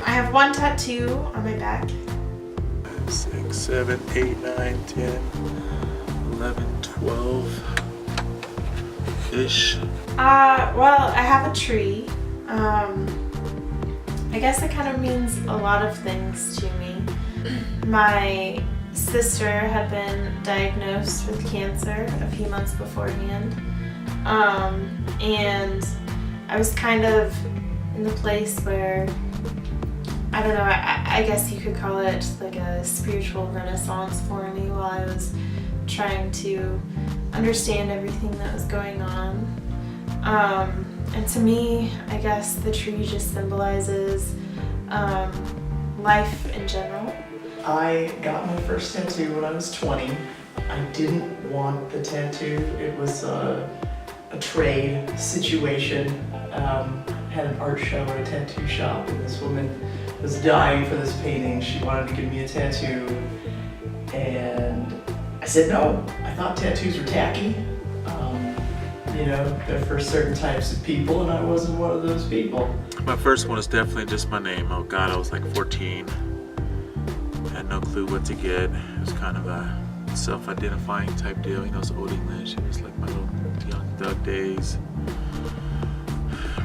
I have one tattoo on my back. 6, 7, 8, 9, 10, 11, 12-ish. Well, I have a tree. I guess it kind of means a lot of things to me. My sister had been diagnosed with cancer a few months beforehand. And I was kind of in the place where, I don't know, I guess you could call it like a spiritual renaissance for me while I was trying to understand everything that was going on. And to me, I guess the tree just symbolizes life in general. I got my first tattoo when I was 20. I didn't want the tattoo. It was a trade situation. Had an art show at a tattoo shop, and this woman was dying for this painting. She wanted to give me a tattoo, and I said no. I thought tattoos were tacky. You know, they're for certain types of people, and I wasn't one of those people. My first one was definitely just my name. Oh God, I was like 14. Had no clue what to get. It was kind of a self-identifying type deal. You know, it's Old English. It was like my little young thug days.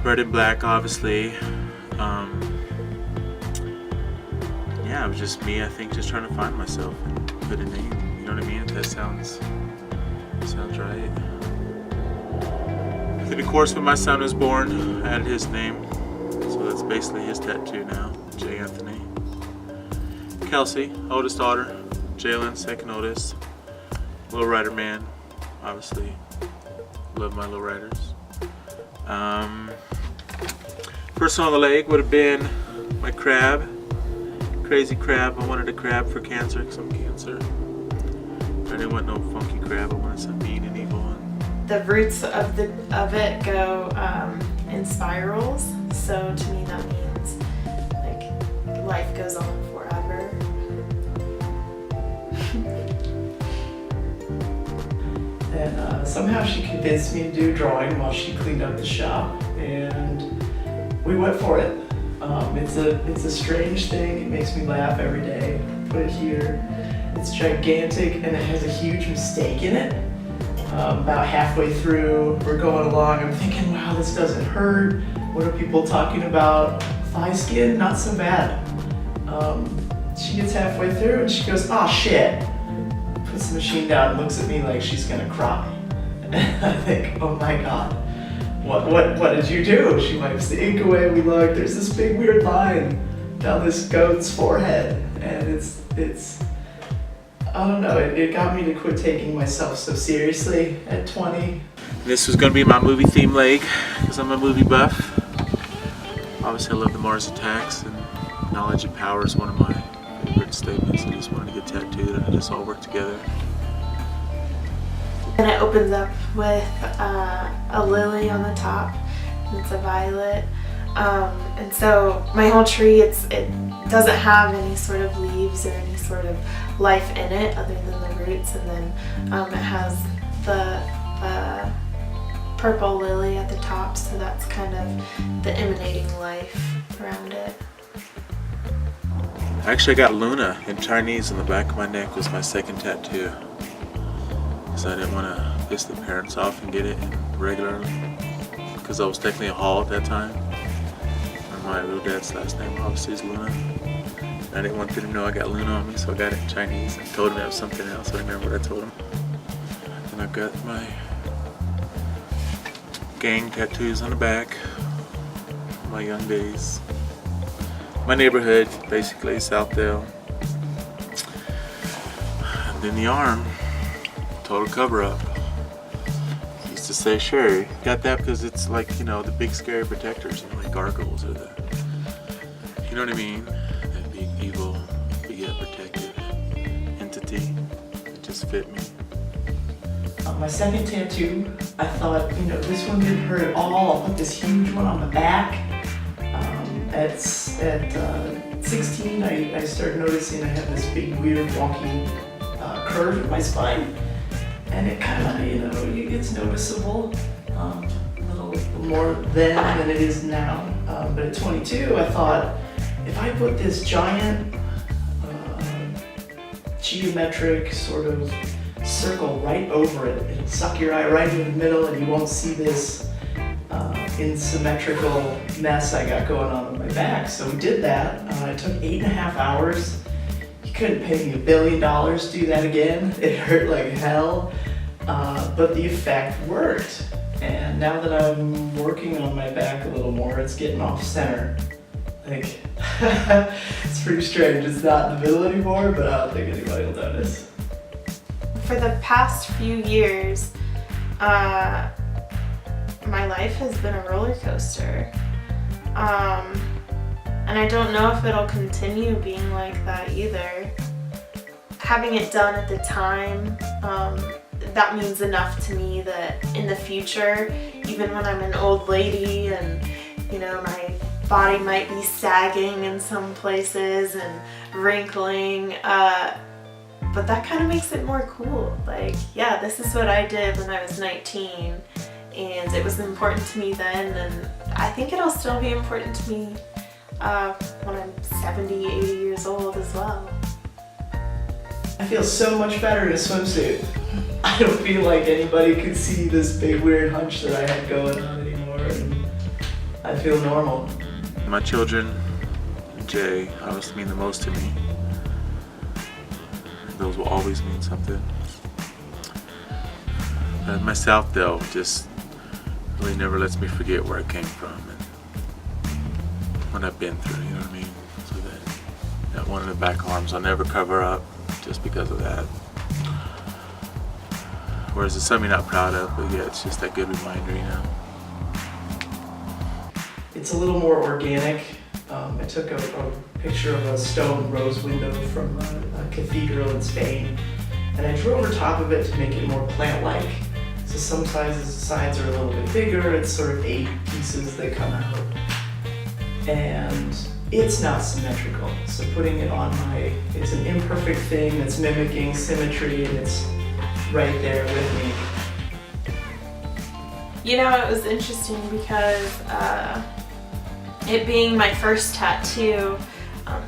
Red and black, obviously. Yeah, it was just me, I think, just trying to find myself and put a name. You know what I mean? If that sounds right. Then of course, when my son was born, I added his name. So that's basically his tattoo now, J. Anthony. Kelsey, oldest daughter. Jalen, second oldest. Little Rider man, obviously. Love my little riders. First on the leg would have been my crab. Crazy crab. I wanted a crab for cancer because I'm cancer. I didn't want no funky crab. I wanted some mean and evil one. The roots of it go in spirals, so to me that means like life goes on forever. And somehow she convinced me to do drawing while she cleaned up the shop, and we went for it. It's a strange thing. It makes me laugh every day. Put it here. It's gigantic, and it has a huge mistake in it. About halfway through, we're going along. I'm thinking, wow, this doesn't hurt. What are people talking about? Thigh skin? Not so bad. She gets halfway through, and she goes, "Oh shit." Puts the machine down and looks at me like she's gonna cry. And I think, oh my God, what did you do? She wipes the ink away, we look, there's this big weird line down this goat's forehead, and it's I don't know, it got me to quit taking myself so seriously at 20. This was gonna be my movie theme leg, because I'm a movie buff. Obviously I love the Mars Attacks, and knowledge and power is one of my favorite statements. I just wanted to get tattooed, and it just all worked together. And it opens up with a lily on the top, and it's a violet. And so my whole tree, it doesn't have any sort of leaves or any sort of life in it other than the roots. And then it has the purple lily at the top, so that's kind of the emanating life around it. Actually, I got Luna in Chinese on the back of my neck was my second tattoo. Because I didn't want to piss the parents off and get it regularly. Because I was technically a Hall at that time. And my real dad's last name obviously is Luna. And I didn't want them to know I got Luna on me, so I got it in Chinese. I told him it was something else. I remember what I told him. And I've got my gang tattoos on the back. My young days. My neighborhood, basically, Southdale. And then the arm, total cover-up. Used to say, sure, got that because it's like, you know, the big scary protectors, you know, like gargoyles or the, you know what I mean? That big evil, big yet protective entity. It just fit me. My second tattoo, I thought, you know, this one didn't hurt at all. I'll put this huge one on the back. At 16, I started noticing I had this big, weird, wonky curve in my spine. And it kind of, you know, it's noticeable. A little more then than it is now. But at 22, I thought, if I put this giant geometric sort of circle right over it, it'll suck your eye right in the middle and you won't see this asymmetrical mess I got going on my back. So we did that. It took 8.5 hours. You couldn't pay me $1 billion to do that again. It hurt like hell, but the effect worked. And now that I'm working on my back a little more, it's getting off center. Like, it's pretty strange. It's not in the middle anymore, but I don't think anybody will notice. For the past few years, my life has been a roller coaster. And I don't know if it'll continue being like that either. Having it done at the time, that means enough to me that in the future, even when I'm an old lady and, you know, my body might be sagging in some places and wrinkling, but that kind of makes it more cool. Like, yeah, this is what I did when I was 19, and it was important to me then, and I think it'll still be important to me when I'm 70, 80 years old as well. I feel so much better in a swimsuit. I don't feel like anybody could see this big weird hunch that I had going on anymore, and I feel normal. My children, Jay, obviously mean the most to me. Those will always mean something. Myself, though, just really never lets me forget where I came from and what I've been through, you know what I mean? So that one in the back arms I'll never cover up just because of that. Whereas it's something you're not proud of, but yeah, it's just that good reminder, you know? It's a little more organic. I took a picture of a stone rose window from a cathedral in Spain, and I drew over top of it to make it more plant-like. So some sides are a little bit bigger. It's sort of 8 pieces that come out, and it's not symmetrical. So putting it on it's an imperfect thing that's mimicking symmetry, and it's right there with me. You know, it was interesting because it being my first tattoo,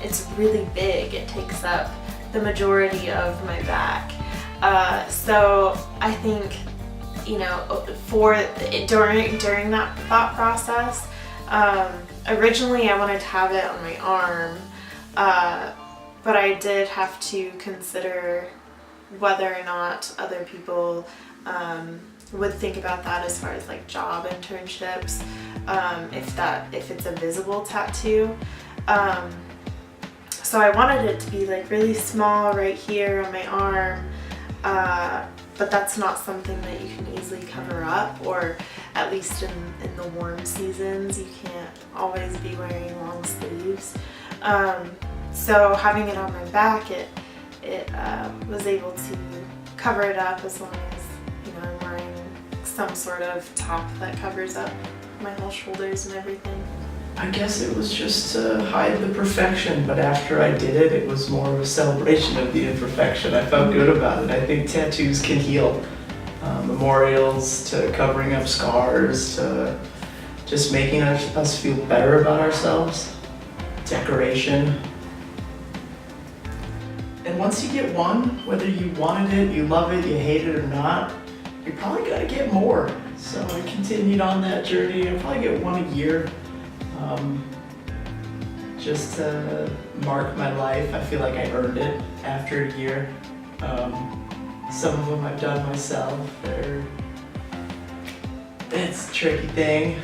it's really big. It takes up the majority of my back. So I think, you know, during that thought process, originally I wanted to have it on my arm, but I did have to consider whether or not other people would think about that as far as like job internships, if it's a visible tattoo. So I wanted it to be like really small right here on my arm, but that's not something that you can easily cover up, or at least in the warm seasons you can't always be wearing long sleeves. So having it on my back, it was able to cover it up as long as, you know, I'm wearing some sort of top that covers up my whole shoulders and everything. I guess it was just to hide the perfection, but after I did it, it was more of a celebration of the imperfection. I felt good about it. I think tattoos can heal. Memorials to covering up scars to just making us feel better about ourselves. Decoration. And once you get one, whether you wanted it, you love it, you hate it or not, you're probably gonna get more. So I continued on that journey. I'll probably get one a year. Just to mark my life. I feel like I earned it after a year. Some of them I've done myself. It's a tricky thing.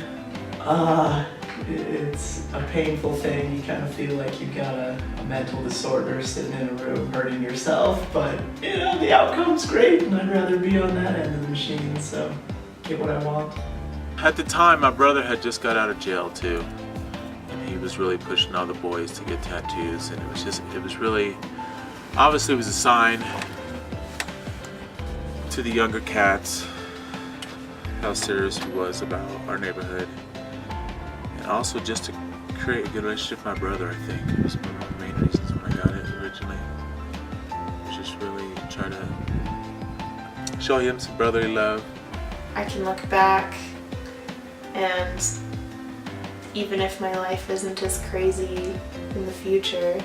It's a painful thing. You kind of feel like you've got a mental disorder sitting in a room hurting yourself, but you know, the outcome's great and I'd rather be on that end of the machine, so get what I want. At the time, my brother had just got out of jail too. And he was really pushing all the boys to get tattoos, and it was really, obviously it was a sign to the younger cats how serious he was about our neighborhood. And also just to create a good relationship with my brother, I think. It was one of the main reasons when I got it originally. It was just really try to show him some brotherly love. I can look back and even if my life isn't as crazy in the future,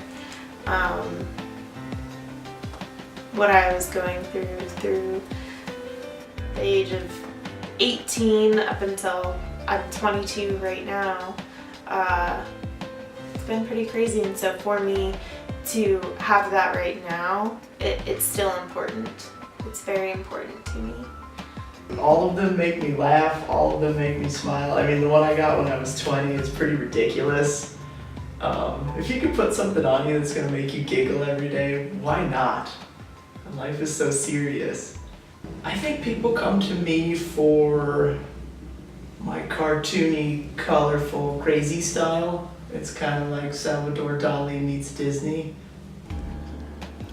what I was going through the age of 18 up until I'm 22 right now, it's been pretty crazy. And so for me to have that right now, it's still important. It's very important to me. All of them make me laugh, all of them make me smile. I mean, the one I got when I was 20 is pretty ridiculous. If you could put something on you that's gonna make you giggle every day, why not? Life is so serious. I think people come to me for my cartoony, colorful, crazy style. It's kind of like Salvador Dali meets Disney.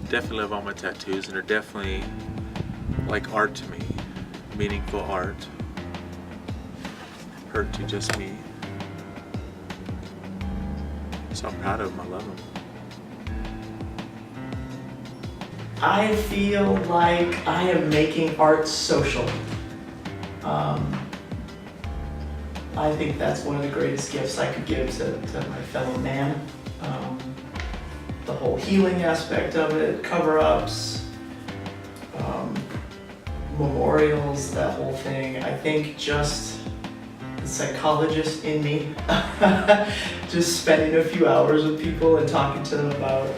Definitely love all my tattoos, and they're definitely like art to me. Meaningful art. Hurt to just me. So I'm proud of them, I love them. I feel like I am making art social. I think that's one of the greatest gifts I could give to my fellow man. The whole healing aspect of it, cover-ups, memorials, that whole thing. I think just the psychologist in me, just spending a few hours with people and talking to them about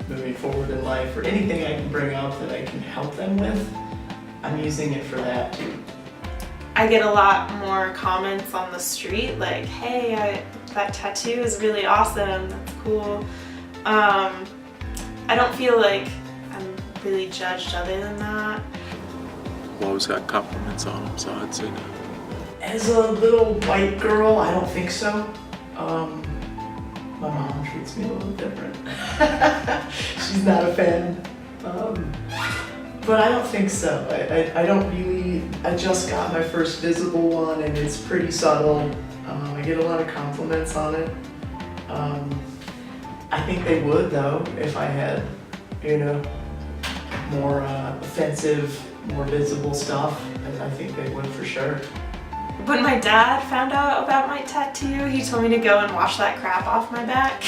moving forward in life, or anything I can bring up that I can help them with, I'm using it for that too. I get a lot more comments on the street like, hey, that tattoo is really awesome, that's cool. I don't feel like I'm really judged other than that. I've always got compliments on them, so I'd say no. As a little white girl, I don't think so. My mom treats me a little different. She's not a fan. But I don't think so. I don't really, I just got my first visible one and it's pretty subtle. I get a lot of compliments on it. I think they would though, if I had, more offensive, more visible stuff. I think they would for sure. When my dad found out about my tattoo, he told me to go and wash that crap off my back.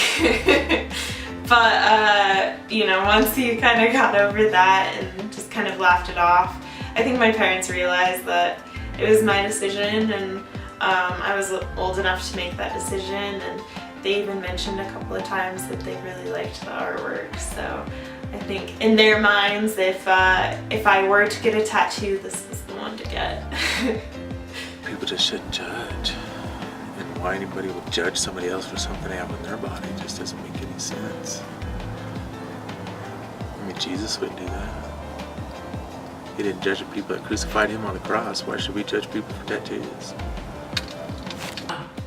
But, once he kind of got over that and just kind of laughed it off, I think my parents realized that it was my decision, and I was old enough to make that decision, and they even mentioned a couple of times that they really liked the artwork. So I think in their minds, if I were to get a tattoo, this was the one to get. People just shouldn't judge. And why anybody would judge somebody else for something they have in their body just doesn't make any sense. I mean, Jesus wouldn't do that. He didn't judge the people that crucified him on the cross. Why should we judge people for tattoos?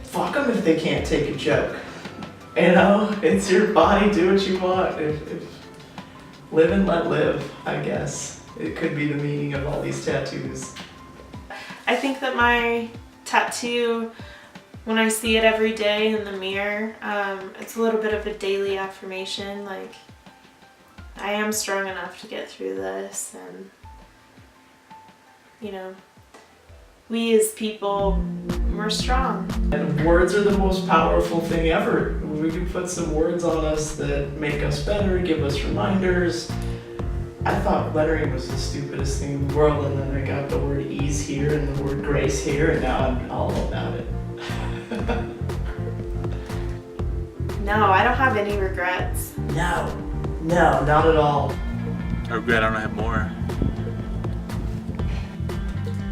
Fuck them if they can't take a joke. It's your body, do what you want. If live and let live, I guess. It could be the meaning of all these tattoos. I think that my tattoo, when I see it every day in the mirror, it's a little bit of a daily affirmation, like, I am strong enough to get through this, and, we as people, we're strong. And words are the most powerful thing ever. We can put some words on us that make us better, give us reminders. I thought lettering was the stupidest thing in the world, and then I got the word ease here and the word grace here, and now I'm all about it. No, I don't have any regrets. No, not at all. I regret I don't have more.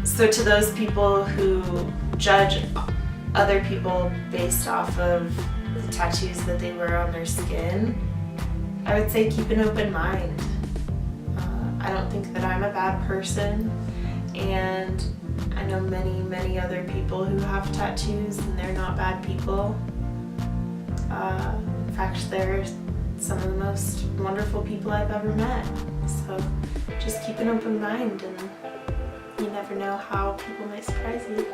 So to those people who judge other people based off of the tattoos that they wear on their skin, I would say keep an open mind. I don't think that I'm a bad person, and I know many, many other people who have tattoos and they're not bad people. In fact, they're some of the most wonderful people I've ever met. So just keep an open mind, and you never know how people might surprise you.